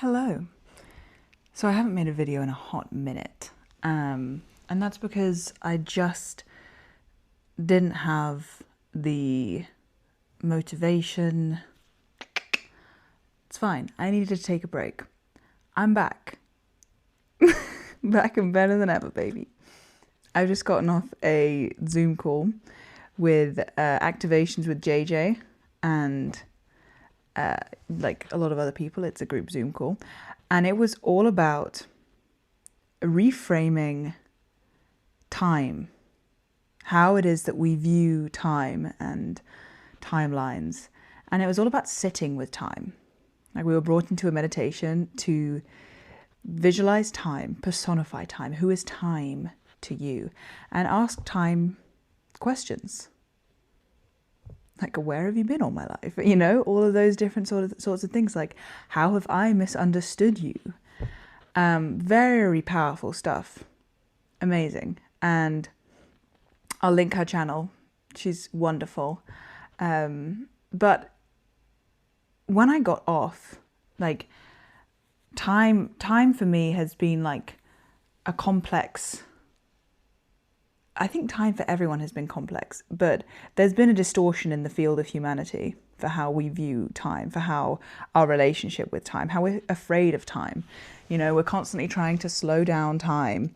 Hello. So I haven't made a video in a hot minute, and that's because I just didn't have the motivation. It's fine. I needed to take a break. I'm back. Back and better than ever, baby. I've just gotten off a Zoom call with activations with JJ and like a lot of other people. It's a group Zoom call. And it was all about reframing time, how it is that we view time and timelines. And it was all about sitting with time. Like we were brought into a meditation to visualize time, personify time. Who is time to you? And ask time questions. Like, where have you been all my life? You know, all of those different sorts of things. Like, how have I misunderstood you? Very powerful stuff. Amazing. And I'll link her channel. She's wonderful. But when I got off, like, time for me has been like a complex. I think time for everyone has been complex, but there's been a distortion in the field of humanity for how we view time, for how our relationship with time, how we're afraid of time. You know, we're constantly trying to slow down time,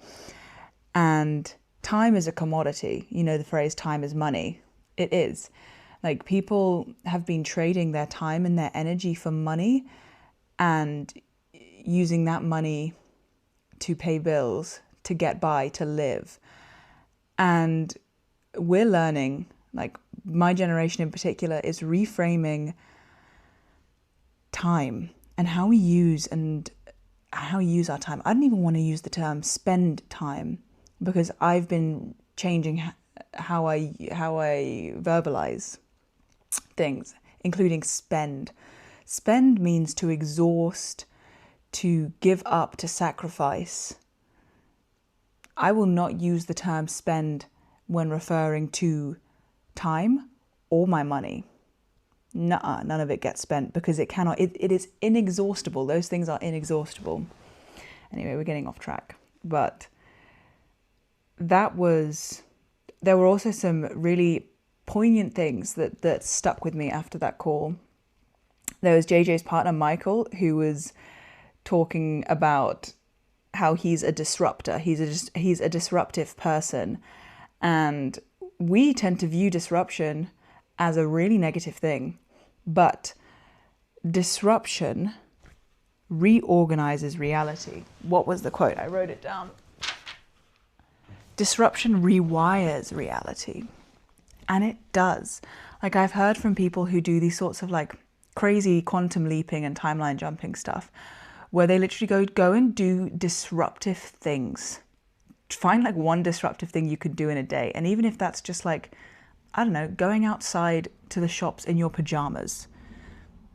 and time is a commodity. You know, the phrase time is money. It is. Like, people have been trading their time and their energy for money and using that money to pay bills, to get by, to live. And we're learning, like my generation in particular, is reframing time and how we use our time. I don't even want to use the term spend time, because I've been changing how I verbalize things, including spend. Spend means to exhaust, to give up, to sacrifice. I will not use the term spend when referring to time or my money. Nuh-uh, none of it gets spent, because it cannot, it is inexhaustible. Those things are inexhaustible. Anyway, we're getting off track. But there were also some really poignant things that stuck with me after that call. There was JJ's partner, Michael, who was talking about how he's a disruptor. He's a disruptive person. And we tend to view disruption as a really negative thing. But disruption reorganizes reality. What was the quote? I wrote it down. Disruption rewires reality. And it does. Like, I've heard from people who do these sorts of like crazy quantum leaping and timeline jumping stuff, where they literally go and do disruptive things. Find like one disruptive thing you could do in a day. And even if that's just like, I don't know, going outside to the shops in your pajamas.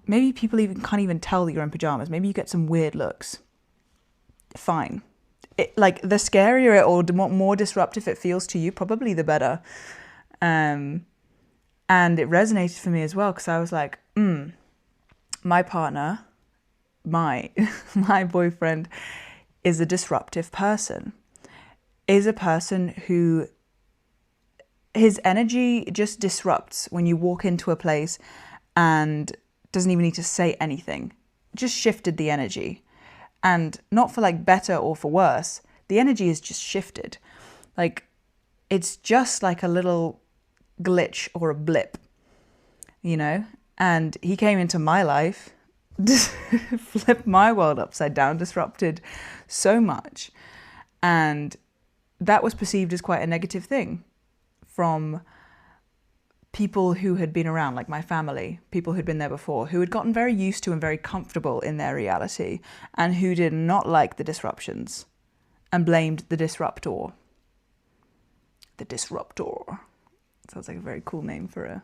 Maybe people can't even tell that you're in pajamas. Maybe you get some weird looks. Fine. Like, the scarier or the more disruptive it feels to you, probably the better. And it resonated for me as well, because I was like, my partner, my boyfriend is a disruptive person, is a person who, his energy just disrupts when you walk into a place and doesn't even need to say anything, just shifted the energy. And not for like better or for worse, the energy is just shifted. Like, it's just like a little glitch or a blip, you know? And he came into my life, flipped my world upside down, disrupted so much. And that was perceived as quite a negative thing from people who had been around, like my family, people who'd been there before, who had gotten very used to and very comfortable in their reality, and who did not like the disruptions and blamed the disruptor. The disruptor. Sounds like a very cool name for a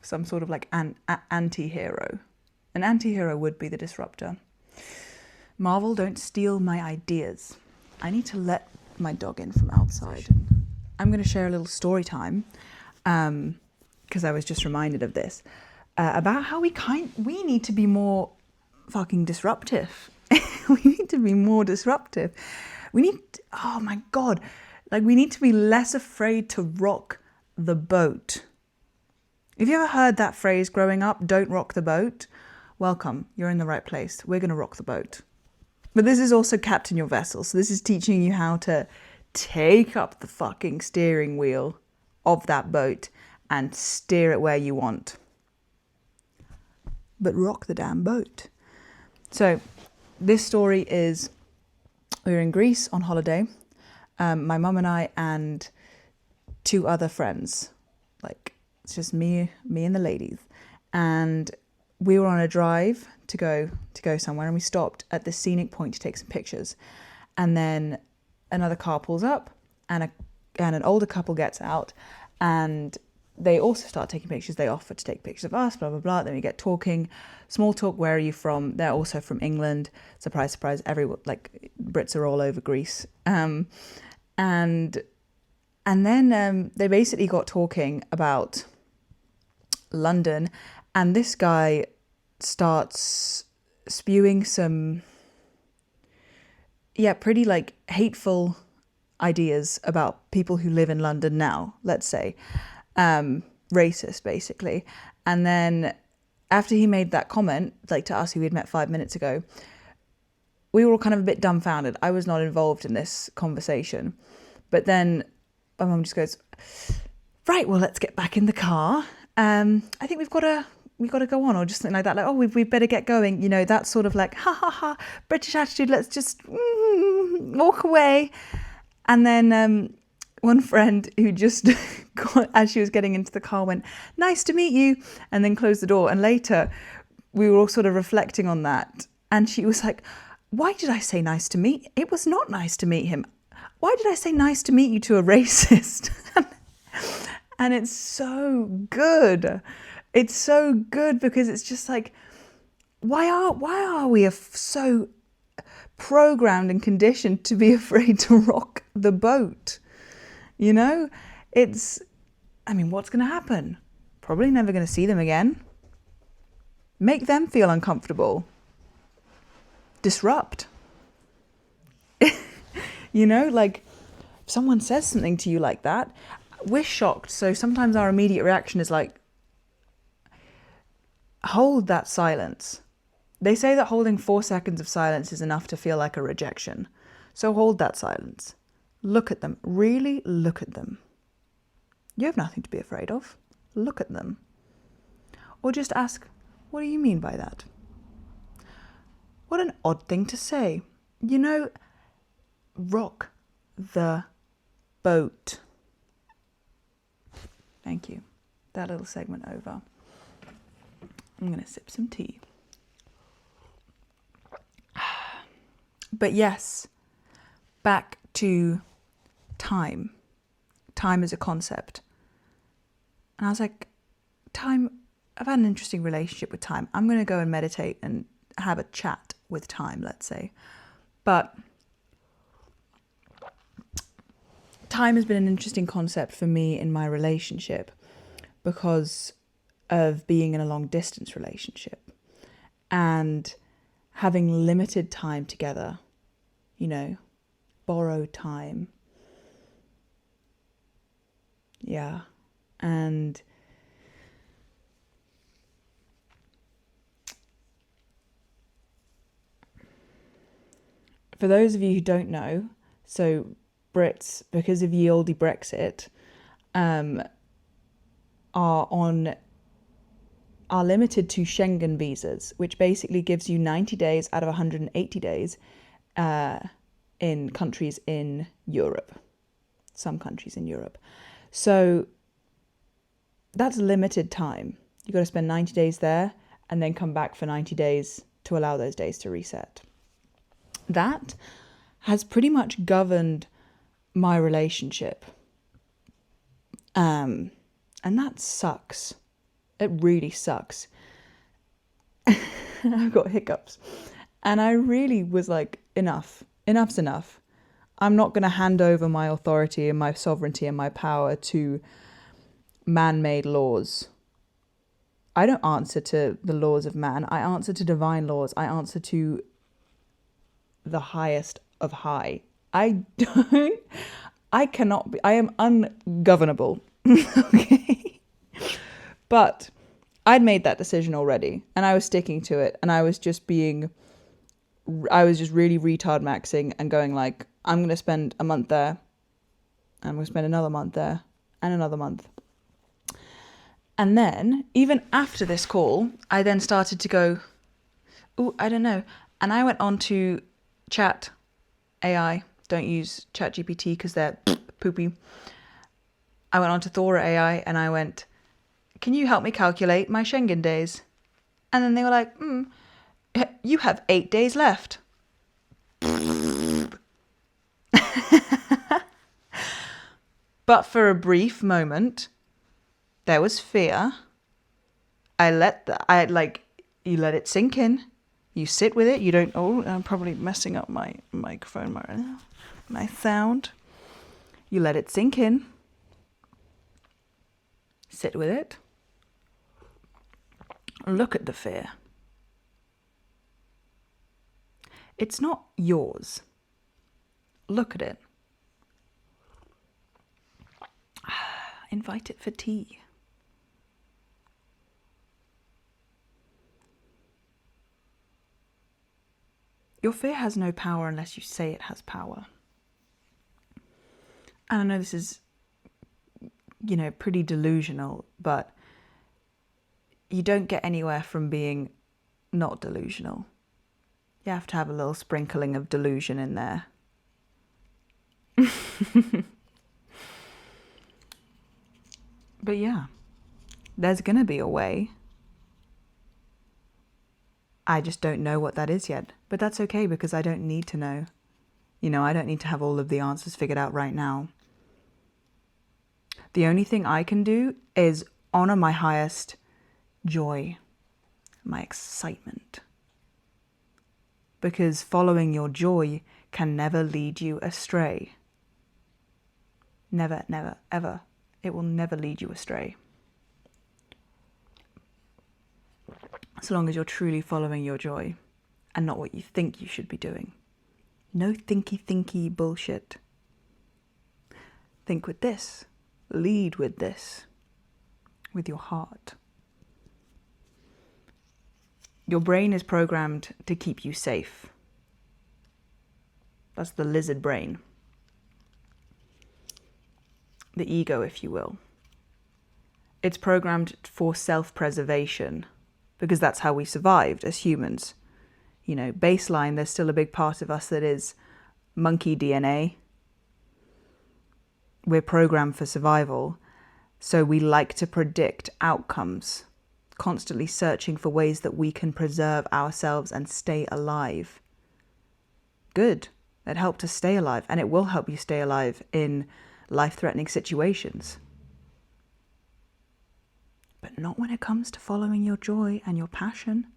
some sort of like an anti-hero. An anti-hero would be the disruptor. Marvel, don't steal my ideas. I need to let my dog in from outside. I'm going to share a little story time, because I was just reminded of this, about how we need to be more fucking disruptive. We need to be more disruptive. We need, oh my God, like we need to be less afraid to rock the boat. If you ever heard that phrase growing up, don't rock the boat, welcome, you're in the right place. We're going to rock the boat. But this is also captain your vessel. So this is teaching you how to take up the fucking steering wheel of that boat and steer it where you want. But rock the damn boat. So this story is, we were in Greece on holiday. My mum and I and 2 other friends, like it's just me and the ladies. And we were on a drive to go somewhere, and we stopped at this scenic point to take some pictures. And then another car pulls up, and an older couple gets out, and they also start taking pictures. They offer to take pictures of us, blah, blah, blah. Then we get talking, small talk. Where are you from? They're also from England. Surprise, surprise. Everyone, like Brits are all over Greece. And then they basically got talking about London, and this guy starts spewing some, pretty like hateful ideas about people who live in London now, let's say. Racist, basically. And then after he made that comment, like to us who we'd met 5 minutes ago, we were all kind of a bit dumbfounded. I was not involved in this conversation. But then my mum just goes, right, well, let's get back in the car. I think we've got to go on, or just something like that. Like, oh, we better get going. You know, that sort of like, ha ha ha, British attitude. Let's just walk away. And then one friend who just, as she was getting into the car, went, nice to meet you, and then closed the door. And later, we were all sort of reflecting on that. And she was like, why did I say nice to meet? It was not nice to meet him. Why did I say nice to meet you to a racist? And it's so good. It's so good because it's just like, why are we so programmed and conditioned to be afraid to rock the boat? You know, what's going to happen? Probably never going to see them again. Make them feel uncomfortable. Disrupt. You know, like if someone says something to you like that, we're shocked. So sometimes our immediate reaction is like, hold that silence. They say that holding 4 seconds of silence is enough to feel like a rejection. So hold that silence. Look at them. Really look at them. You have nothing to be afraid of. Look at them. Or just ask, what do you mean by that? What an odd thing to say. You know, rock the boat. Thank you. That little segment over. I'm going to sip some tea. But yes, back to time. Time as a concept. And I was like, time, I've had an interesting relationship with time. I'm going to go and meditate and have a chat with time, let's say. But time has been an interesting concept for me in my relationship because of being in a long distance relationship and having limited time together, you know, borrowed time. Yeah. And for those of you who don't know, so Brits, because of ye olde Brexit, are limited to Schengen visas, which basically gives you 90 days out of 180 days in countries in Europe, some countries in Europe. So that's limited time. You've got to spend 90 days there and then come back for 90 days to allow those days to reset. That has pretty much governed my relationship. And that sucks. It really sucks. I've got hiccups. And I really was like, enough's enough. I'm not going to hand over my authority and my sovereignty and my power to man-made laws. I don't answer to the laws of man. I answer to divine laws. I answer to the highest of high. I am ungovernable. Okay. But I'd made that decision already and I was sticking to it, and I was just really retard maxing and going like, I'm going to spend a month there, and I'm going to spend another month there and another month. And then even after this call, I then started to go, oh, I don't know. And I went on to Chat AI. Don't use Chat GPT because they're poopy. I went on to Thora AI and I went, can you help me calculate my Schengen days? And then they were like, you have 8 days left. But for a brief moment, there was fear. You let it sink in. You sit with it. You don't, I'm probably messing up my microphone, my sound. You let it sink in. Sit with it. Look at the fear. It's not yours. Look at it. Invite it for tea. Your fear has no power unless you say it has power. And I know this is, pretty delusional, but you don't get anywhere from being not delusional. You have to have a little sprinkling of delusion in there. But yeah, there's going to be a way. I just don't know what that is yet. But that's okay because I don't need to know. I don't need to have all of the answers figured out right now. The only thing I can do is honor my highest joy, my excitement. Because following your joy can never lead you astray. Never, never, ever. It will never lead you astray. So long as you're truly following your joy and not what you think you should be doing. No thinky bullshit. Think with this. Lead with this. With your heart. Your brain is programmed to keep you safe. That's the lizard brain. The ego, if you will. It's programmed for self-preservation because that's how we survived as humans. Baseline, there's still a big part of us that is monkey DNA. We're programmed for survival, so we like to predict outcomes, constantly searching for ways that we can preserve ourselves and stay alive. Good. It helped us stay alive, and it will help you stay alive in life-threatening situations. But not when it comes to following your joy and your passion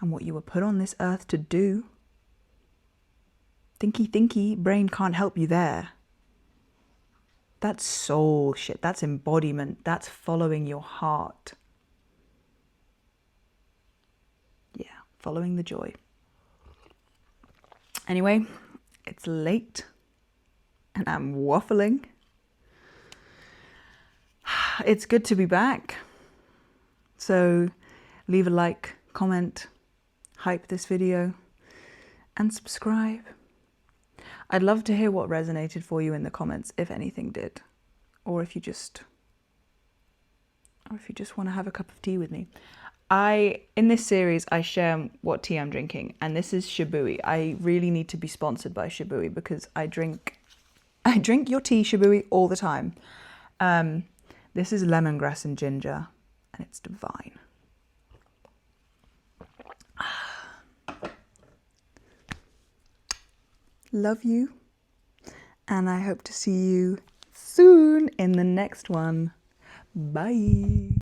and what you were put on this earth to do. Thinky brain can't help you there. That's soul shit. That's embodiment. That's following your heart. Yeah, following the joy. Anyway, it's late and I'm waffling. It's good to be back. So leave a like, comment, hype this video, and subscribe. I'd love to hear what resonated for you in the comments, if anything did. Or if you just want to have a cup of tea with me. In this series, I share what tea I'm drinking, and this is Shibui. I really need to be sponsored by Shibui because I drink your tea, Shibui, all the time. This is lemongrass and ginger, and it's divine. Love you, and I hope to see you soon in the next one. Bye.